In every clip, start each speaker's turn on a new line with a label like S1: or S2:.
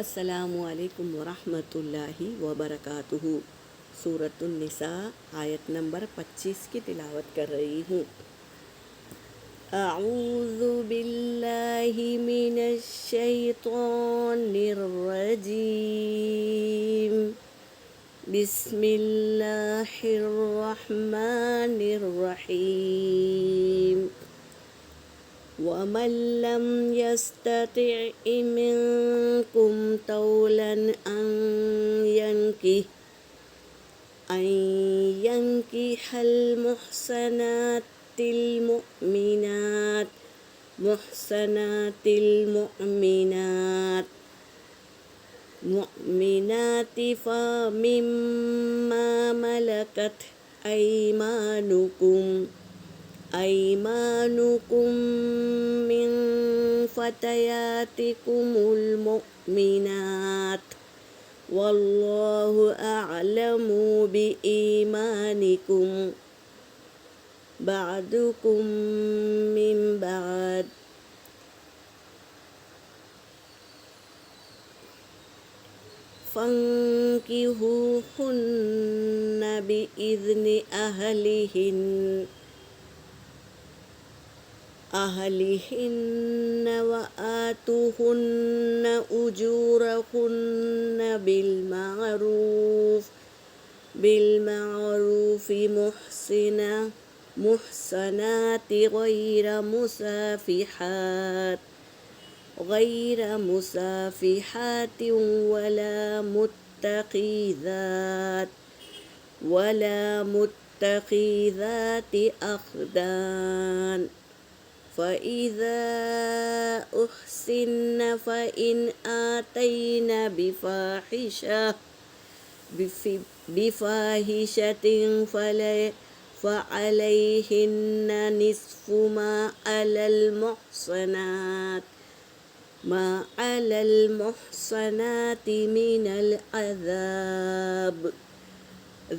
S1: السلام علیکم ورحمۃ اللہ وبرکاتہ۔ سورۃ النساء آیت نمبر 25 کی تلاوت کر رہی ہوں۔ اعوذ باللہ من الشیطان الرجیم، بسم اللہ الرحمن الرحیم۔ وَمَن لَّمْ يَسْتَطِعْ مِنكُمْ طَوْلًا أَن يَنكِحَ المحصنات المؤمنات فَمِمَّا مَلَكَتْ أيمانكم من فتياتكم المؤمنات، والله أعلم بإيمانكم بعضكم من بعض، فانكحوهن بإذن أهلهن وآتوهن أجورهن بالمعروف محصنات غير مسافحات ولا متخذات أخدان، فإذا أحسن فإن آتين بفاحشة فعليهن نصف ما على المحصنات من العذاب،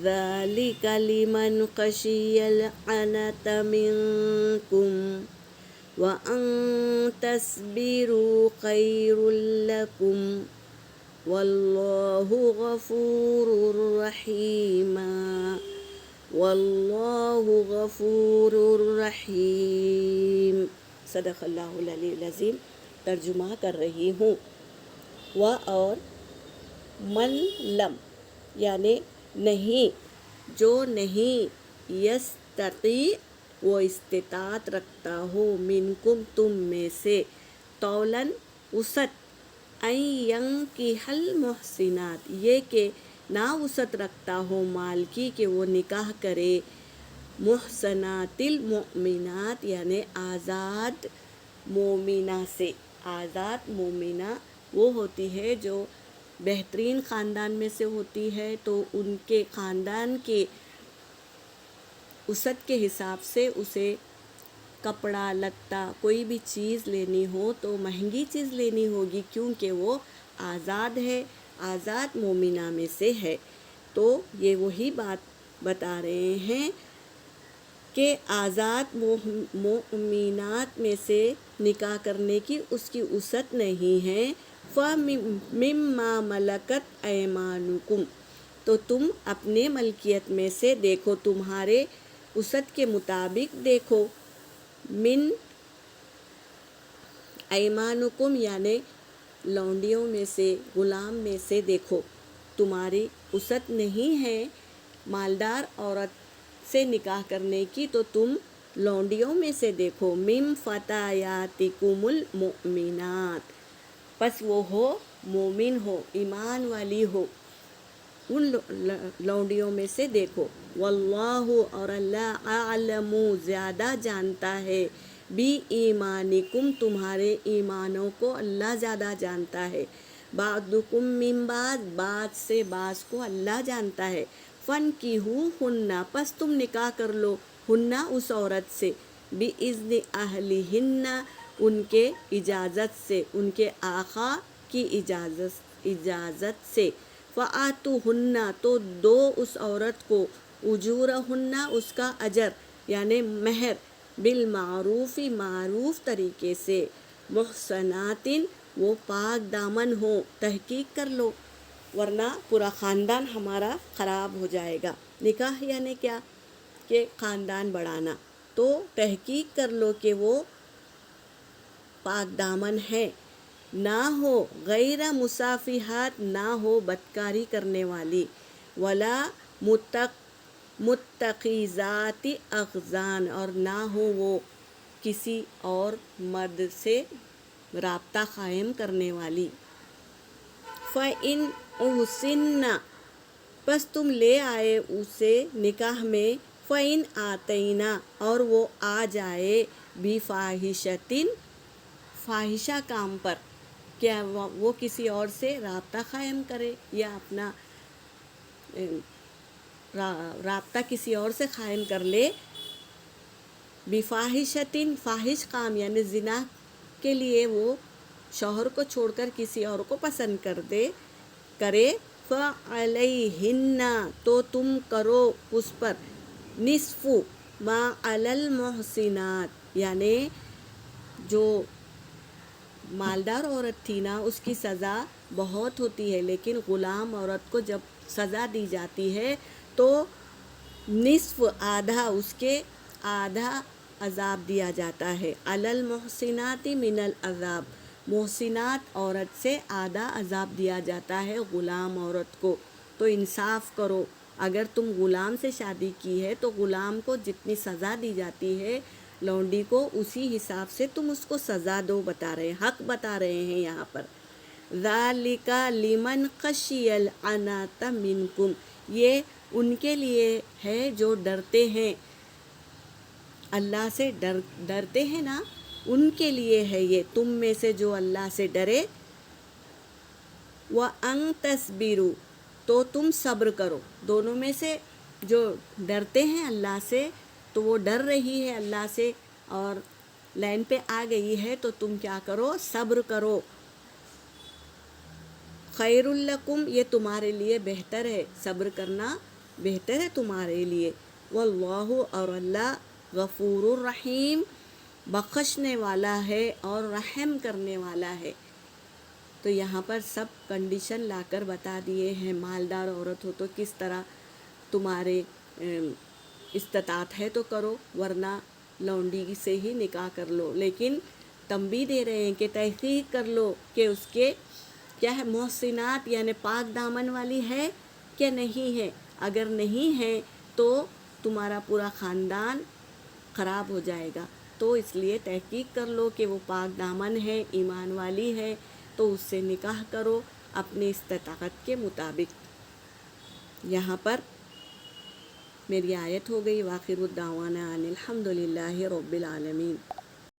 S1: ذلك لمن خشي العنة منكم، وأن تصبروا خير لكم، والله غفور رحیم۔ صدق اللہ العلی العظیم۔ ترجمہ کر رہی ہوں۔ اور من لم یعنی نہیں، جو نہیں، یستطیع وہ استطاعت رکھتا ہو، منکم تم میں سے، طولاً وسعت، ان ینکح المحصنات یہ کہ نہ وسعت رکھتا ہو مال کی کہ وہ نکاح کرے، محصنات المؤمنات یعنی آزاد مومنہ سے۔ آزاد مومنہ وہ ہوتی ہے جو بہترین خاندان میں سے ہوتی ہے، تو ان کے خاندان کے وسعت کے حساب سے اسے کپڑا لتا کوئی بھی چیز لینی ہو تو مہنگی چیز لینی ہوگی، کیونکہ وہ آزاد ہے، آزاد مومنہ میں سے ہے۔ تو یہ وہی بات بتا رہے ہیں کہ آزاد مومنات میں سے نکاح کرنے کی اس کی وسعت نہیں ہے۔ فَمِمَّا مَلَكَتْ أَيْمَانُكُمْ تو تم اپنے ملکیت میں سے دیکھو، تمہارے وسعت کے مطابق دیکھو، من ایمانکم یعنی لونڈیوں میں سے، غلام میں سے دیکھو، تمہاری وسعت نہیں ہے مالدار عورت سے نکاح کرنے کی تو تم لونڈیوں میں سے دیکھو، من فتیاتکم المؤمنات پس وہ ہو مومن ہو، ایمان والی ہو، ان لونڈیوں میں سے دیکھو، واللہ اور اللہ اعلم زیادہ جانتا ہے، بی ایمانکم تمہارے ایمانوں کو اللہ زیادہ جانتا ہے، بعضکم من بعض بعض سے بعض کو اللہ جانتا ہے، فانکحوہن پس تم نکاح کر لو ہن اس عورت سے، باذن اہلہن ان کے اجازت سے، ان کے آقا کی اجازت سے، فآتوہن تو دو اس عورت کو، اجورہن اس کا اجر یعنی مہر، بالمعروف معروف طریقے سے، محصنات وہ پاک دامن ہو، تحقیق کر لو، ورنہ پورا خاندان ہمارا خراب ہو جائے گا۔ نکاح یعنی کیا؟ کہ خاندان بڑھانا، تو تحقیق کر لو کہ وہ پاک دامن ہے، نہ ہو غیر مصافحات، نہ ہو بدکاری کرنے والی، ولا متخذات اخذان، اور نہ ہو وہ کسی اور مرد سے رابطہ قائم کرنے والی۔ فَإِنْ أُحْسِنَّ، پس تم لے آئے اسے نکاح میں، فَإِنْ آتَيْنَا، اور وہ آ جائے بِفَاحِشَةٍ، فاحشہ کام پر، کیا وہ کسی اور سے رابطہ قائم کرے یا اپنا رابطہ کسی اور سے قائم کر لے، بِفَاحِشَةٍ، فاحش کام یعنی زنا کے لیے وہ شوہر کو چھوڑ کر کسی اور کو پسند کرے، فَعَلَيْهِنَّ، تو تم کرو اس پر، نصف ما علی المحسنات، یعنی جو مالدار عورت تھی نا اس کی سزا بہت ہوتی ہے، لیکن غلام عورت کو جب سزا دی جاتی ہے تو نصف، آدھا، اس کے آدھا عذاب دیا جاتا ہے، علی المحسنات من العذاب، محسنات عورت سے آدھا عذاب دیا جاتا ہے غلام عورت کو۔ تو انصاف کرو، اگر تم غلام سے شادی کی ہے تو غلام کو جتنی سزا دی جاتی ہے لونڈی کو، اسی حساب سے تم اس کو سزا دو، بتا رہے ہیں، حق بتا رہے ہیں یہاں پر۔ ذَلِكَ لِمَنْ خَشِيَ الْعَنَتَ مِنْكُمْ، یہ ان کے لیے ہے جو ڈرتے ہیں اللہ سے، ڈرتے ہیں نا، ان کے لیے ہے یہ، تم میں سے جو اللہ سے ڈرے۔ وَأَن تَصْبِرُوا، تو تم صبر کرو، دونوں میں سے جو ڈرتے ہیں اللہ سے، تو وہ ڈر رہی ہے اللہ سے اور لائن پہ آ گئی ہے، تو تم کیا کرو؟ صبر کرو۔ خیر لکم، یہ تمہارے لیے بہتر ہے، صبر کرنا بہتر ہے تمہارے لیے۔ واللہ، اور اللہ، غفور الرحیم، بخشنے والا ہے اور رحم کرنے والا ہے۔ تو یہاں پر سب کنڈیشن لا کر بتا دیے ہیں، مالدار عورت ہو تو کس طرح تمہارے استطاعت ہے تو کرو، ورنہ لونڈی سے ہی نکاح کر لو، لیکن تنبیہ دے رہے ہیں کہ تحقیق کر لو کہ اس کے کیا ہے، محسنات یعنی پاک دامن والی ہے کہ نہیں ہے، اگر نہیں ہے تو تمہارا پورا خاندان خراب ہو جائے گا، تو اس لیے تحقیق کر لو کہ وہ پاک دامن ہے، ایمان والی ہے، تو اس سے نکاح کرو اپنی استطاعت کے مطابق۔ یہاں پر میری آیت ہو گئی، وآخر الدعوانا ان الحمد للہ رب العالمین۔